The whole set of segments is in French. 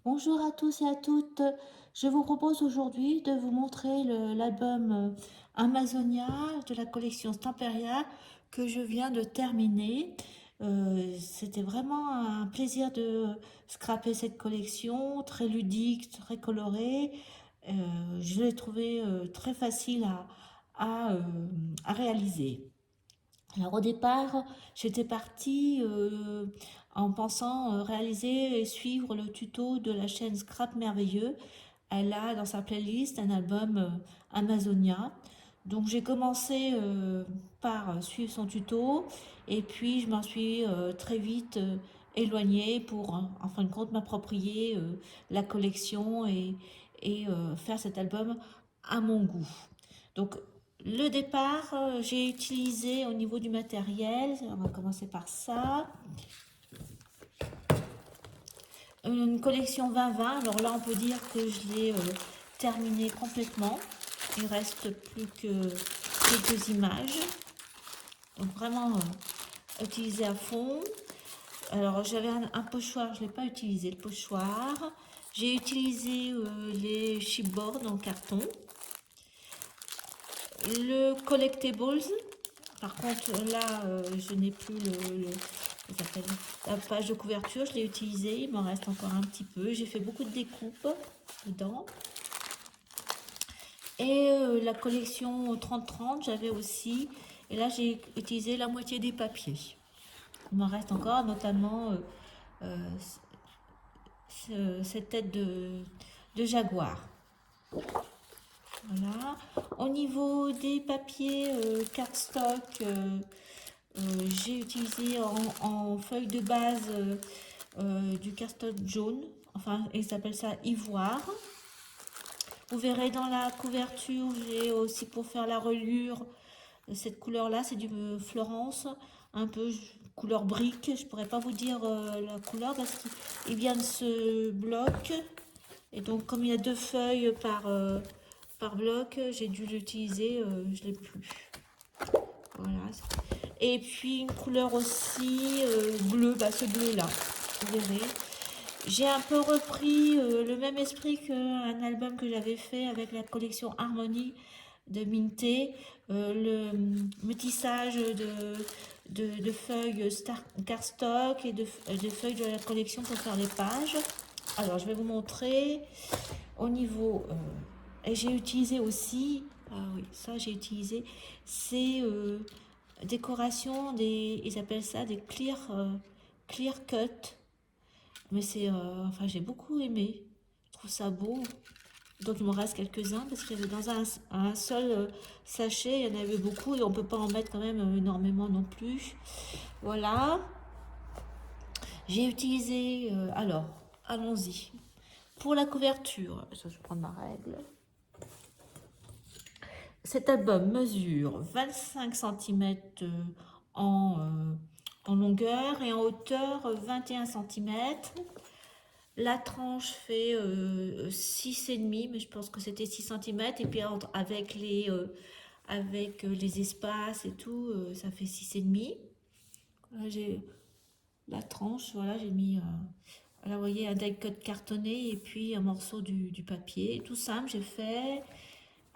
Bonjour à tous et à toutes. Je vous propose aujourd'hui de vous montrer l'album Amazonia de la collection Stamperia que je viens de terminer. C'était vraiment un plaisir de scraper cette collection, très ludique, très colorée. Je l'ai trouvé très facile à, euh, à réaliser. Alors au départ, j'étais partie en pensant réaliser et suivre le tuto de la chaîne Scrap Merveilleux. Elle a dans sa playlist un album Amazonia. Donc j'ai commencé par suivre son tuto et puis je m'en suis très vite éloignée pour en fin de compte m'approprier la collection et faire cet album à mon goût. Donc le départ, j'ai utilisé au niveau du matériel, on va commencer par ça, une collection 2020. Alors là, on peut dire que je l'ai terminée complètement. Il reste plus que quelques images. Donc vraiment utilisé à fond. Alors j'avais un pochoir, je ne l'ai pas utilisé le pochoir. J'ai utilisé les chipboards en carton. Le collectibles. Par contre, là, je n'ai plus la page de couverture. Je l'ai utilisée. Il m'en reste encore un petit peu. J'ai fait beaucoup de découpes dedans. Et la collection 30-30, j'avais aussi. Et là, j'ai utilisé la moitié des papiers. Il m'en reste encore, notamment cette tête de jaguar. Voilà. Au niveau des papiers cardstock, j'ai utilisé en feuille de base du cardstock jaune. Enfin, ils s'appellent ça ivoire. Vous verrez dans la couverture, j'ai aussi pour faire la reliure, cette couleur-là, c'est du Florence, un peu couleur brique. Je pourrais pas vous dire la couleur parce qu'il vient de ce bloc. Et donc, comme il y a deux feuilles par bloc, j'ai dû l'utiliser, je l'ai plus. Voilà. Et puis une couleur aussi bleue, ce bleu-là, vous verrez. J'ai un peu repris le même esprit qu'un album que j'avais fait avec la collection Harmonie de Minté, le métissage de feuilles cardstock et de feuilles de la collection pour faire les pages. Alors, je vais vous montrer au niveau. Et j'ai utilisé aussi, ah oui, ça j'ai utilisé, c'est décoration ils appellent ça des clear cut. Mais enfin j'ai beaucoup aimé. Je trouve ça beau. Donc il m'en reste quelques-uns parce qu'il y avait dans un seul sachet, il y en avait beaucoup et on peut pas en mettre quand même énormément non plus. Voilà. J'ai utilisé, alors, allons-y. Pour la couverture, ça je vais prendre ma règle. Cet album mesure 25 cm en longueur et en hauteur 21 cm. La tranche fait 6,5, mais je pense que c'était 6 cm. Et puis avec les espaces et tout, ça fait 6,5. Là, j'ai la tranche, voilà, j'ai mis là, vous voyez, un die cut cartonné et puis un morceau du papier. Tout simple, j'ai fait.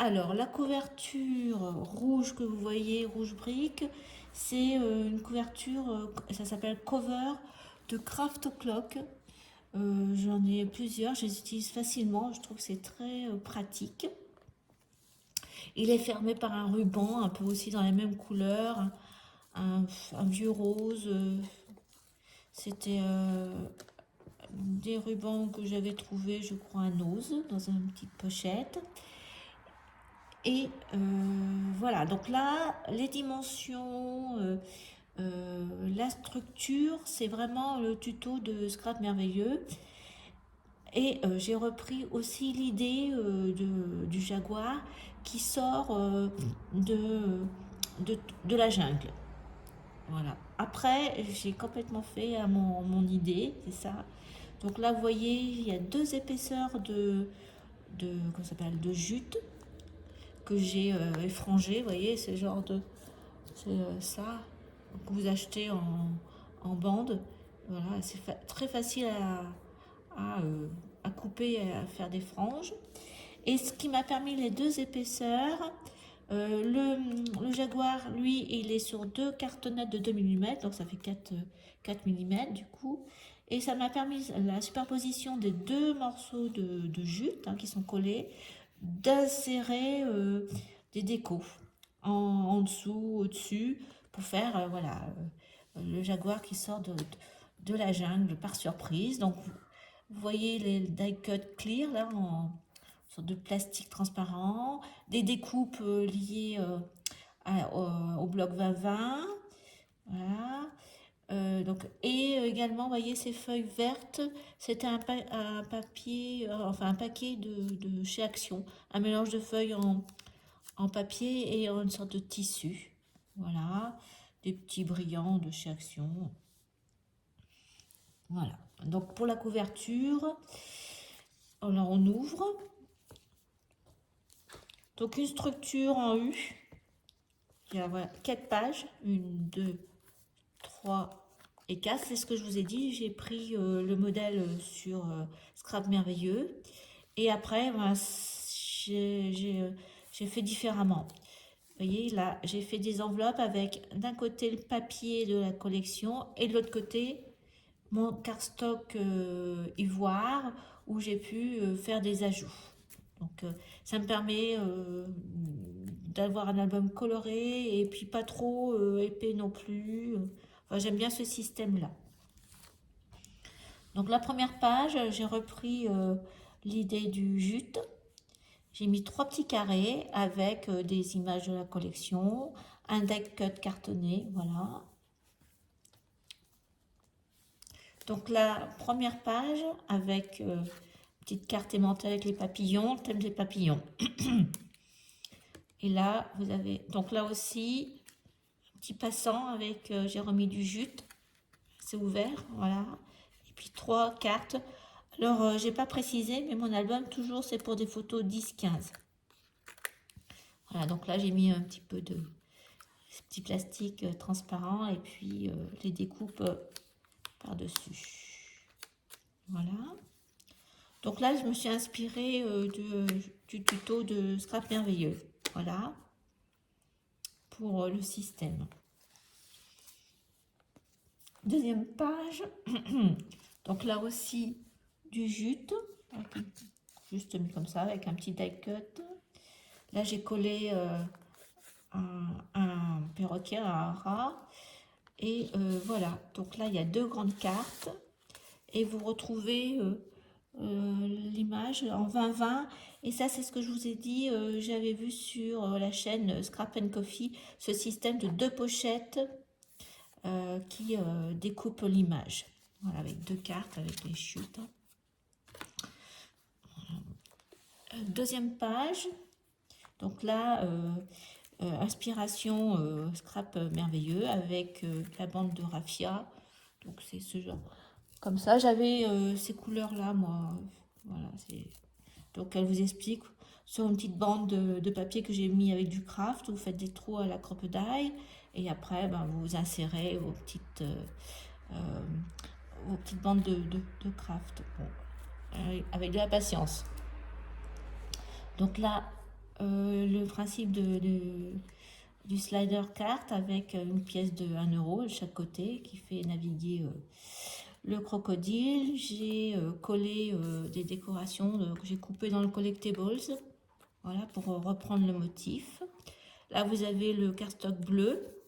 Alors, la couverture rouge que vous voyez, rouge brique, c'est une couverture, ça s'appelle Cover de Craft Clock. J'en ai plusieurs, je les utilise facilement, je trouve que c'est très pratique. Il est fermé par un ruban, un peu aussi dans les mêmes couleurs, un vieux rose. C'était des rubans que j'avais trouvé, je crois, à Nose, dans une petite pochette. Et voilà, donc là, les dimensions, la structure, c'est vraiment le tuto de Scrap Merveilleux. Et j'ai repris aussi l'idée du jaguar qui sort de la jungle. Voilà. Après, j'ai complètement fait à mon idée, c'est ça. Donc là, vous voyez, il y a deux épaisseurs comment ça s'appelle, de jute que j'ai effrangé. Vous voyez, c'est genre de. C'est ça que vous achetez en bande. Voilà, c'est très facile à couper et à faire des franges. Et ce qui m'a permis les deux épaisseurs, le Jaguar, lui, il est sur deux cartonnettes de 2 mm, donc ça fait 4 mm du coup. Et ça m'a permis la superposition des deux morceaux de jute qui sont collés, d'insérer des décos en dessous, au-dessus, pour faire voilà, le Jaguar qui sort de la jungle par surprise. Donc vous voyez les die cut clear là en sorte de plastique transparent, des découpes liées au bloc 2020, voilà. Donc, et également, vous voyez ces feuilles vertes, c'était un papier, enfin un paquet de chez Action, un mélange de feuilles en papier et en une sorte de tissu. Voilà, des petits brillants de chez Action. Voilà. Donc pour la couverture, alors on ouvre. Donc une structure en U. Il y a voilà, 4 pages. 1, 2, 3 et 4. C'est ce que je vous ai dit. J'ai pris le modèle sur Scrap Merveilleux. Et après, ben, j'ai fait différemment. Vous voyez, là, j'ai fait des enveloppes avec d'un côté le papier de la collection et de l'autre côté mon cardstock ivoire où j'ai pu faire des ajouts. Donc ça me permet d'avoir un album coloré et puis pas trop épais non plus. Enfin, j'aime bien ce système-là. Donc la première page, j'ai repris l'idée du jute. J'ai mis 3 petits carrés avec des images de la collection, un deck cut cartonné, voilà. Donc la première page avec petite carte aimantée avec les papillons, le thème des papillons. Et là, vous avez, donc là aussi, un petit passant avec, j'ai remis du jute, c'est ouvert, voilà. Et puis 3 cartes. Alors, j'ai pas précisé, mais mon album, toujours, c'est pour des photos 10-15. Voilà, donc là, j'ai mis un petit peu de petit plastique transparent et puis les découpes par-dessus. Voilà. Donc là, je me suis inspirée du tuto de Scrap Merveilleux. Voilà. Pour le système. Deuxième page. Donc là aussi, du jute. Juste mis comme ça, avec un petit die cut. Là, j'ai collé un perroquet, un rat. Et voilà. Donc là, il y a 2 grandes cartes. Et vous retrouvez l'image en 2020. Et ça, c'est ce que je vous ai dit. J'avais vu sur la chaîne Scrap and Coffee ce système de 2 pochettes qui découpent l'image. Voilà, avec 2 cartes, avec les chutes. Deuxième page. Donc là, inspiration Scrap Merveilleux avec la bande de raffia. Donc c'est ce genre. Comme ça, j'avais ces couleurs-là, moi. Voilà, donc elle vous explique sur une petite bande de papier que j'ai mis avec du craft. Vous faites des trous à la crocodile et après, ben, vous insérez vos petites bandes de craft. Bon, avec de la patience. Donc là, le principe du slider carte avec une pièce de 1 euro de chaque côté qui fait naviguer le crocodile. J'ai collé des décorations que j'ai coupées dans le collectibles, voilà, pour reprendre le motif. Là, vous avez le cardstock bleu.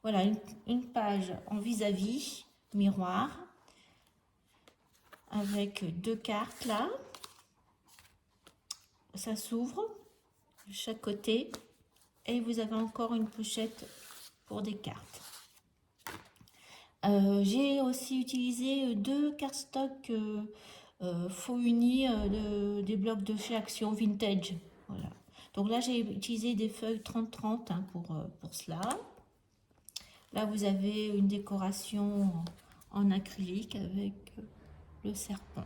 Voilà, une page en vis-à-vis, miroir, avec 2 cartes là. Ça s'ouvre de chaque côté. Et vous avez encore une pochette pour des cartes. J'ai aussi utilisé 2 cardstocks faux unis des blocs de chez Action Vintage. Voilà. Donc là, j'ai utilisé des feuilles 30-30 pour cela. Là, vous avez une décoration en acrylique avec le serpent.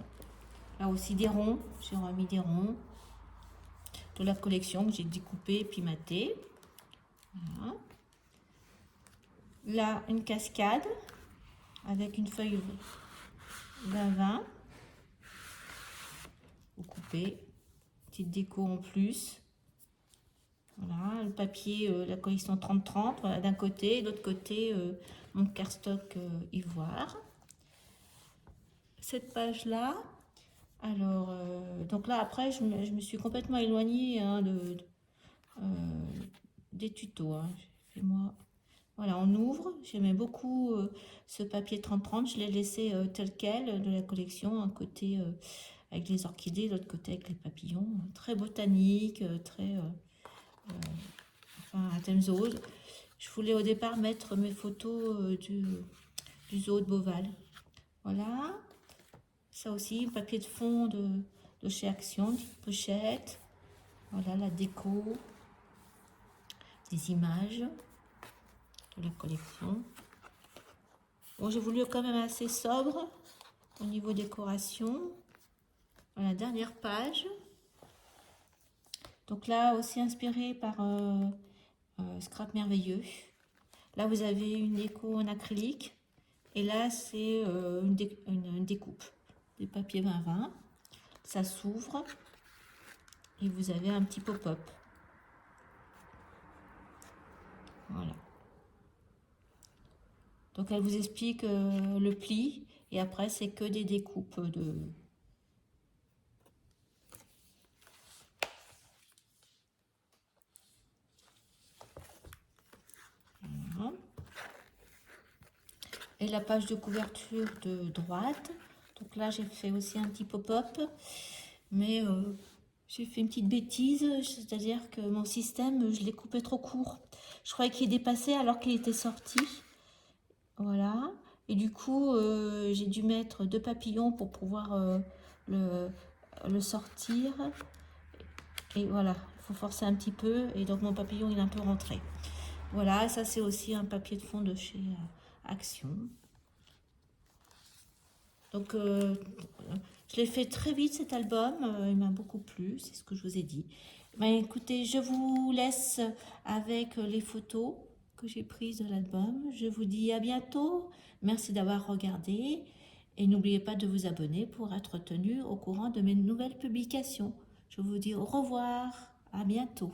Là aussi des ronds, j'ai remis des ronds de la collection que j'ai découpé et puis maté. Voilà. Là, une cascade avec une feuille 20-20. découper. Petite déco en plus. Voilà, le papier, la collection 30-30, voilà, d'un côté, et de l'autre côté, mon cardstock ivoire. Cette page-là, alors, donc là, après, je me suis complètement éloignée hein, des tutos. Hein. Moi, voilà, on ouvre. J'aimais beaucoup ce papier 30-30. Je l'ai laissé tel quel de la collection. Un côté avec les orchidées, l'autre côté avec les papillons. Très botanique, très... enfin, à thème zoo. Je voulais au départ mettre mes photos du zoo de Beauval. Voilà. Ça aussi, papier de fond de chez Action, une petite pochette. Voilà la déco, des images de la collection. Bon, j'ai voulu quand même assez sobre au niveau décoration. Voilà, dernière page. Donc là, aussi inspiré par Scrap Merveilleux. Là, vous avez une déco en acrylique. Et là, c'est une découpe. Des papiers 20-20. Ça s'ouvre. Et vous avez un petit pop-up. Voilà. Donc elle vous explique le pli. Et après, c'est que des découpes de... Voilà. Et la page de couverture de droite. Donc là, j'ai fait aussi un petit pop-up. Mais j'ai fait une petite bêtise. C'est-à-dire que mon système, je l'ai coupé trop court. Je croyais qu'il dépassait alors qu'il était sorti. Voilà. Et du coup, j'ai dû mettre 2 papillons pour pouvoir le sortir. Et voilà, il faut forcer un petit peu. Et donc, mon papillon, il est un peu rentré. Voilà, ça, c'est aussi un papier de fond de chez Action. Donc, je l'ai fait très vite, cet album. Il m'a beaucoup plu, c'est ce que je vous ai dit. Ben, écoutez, je vous laisse avec les photos que j'ai prises de l'album. Je vous dis à bientôt. Merci d'avoir regardé. Et n'oubliez pas de vous abonner pour être tenu au courant de mes nouvelles publications. Je vous dis au revoir. À bientôt.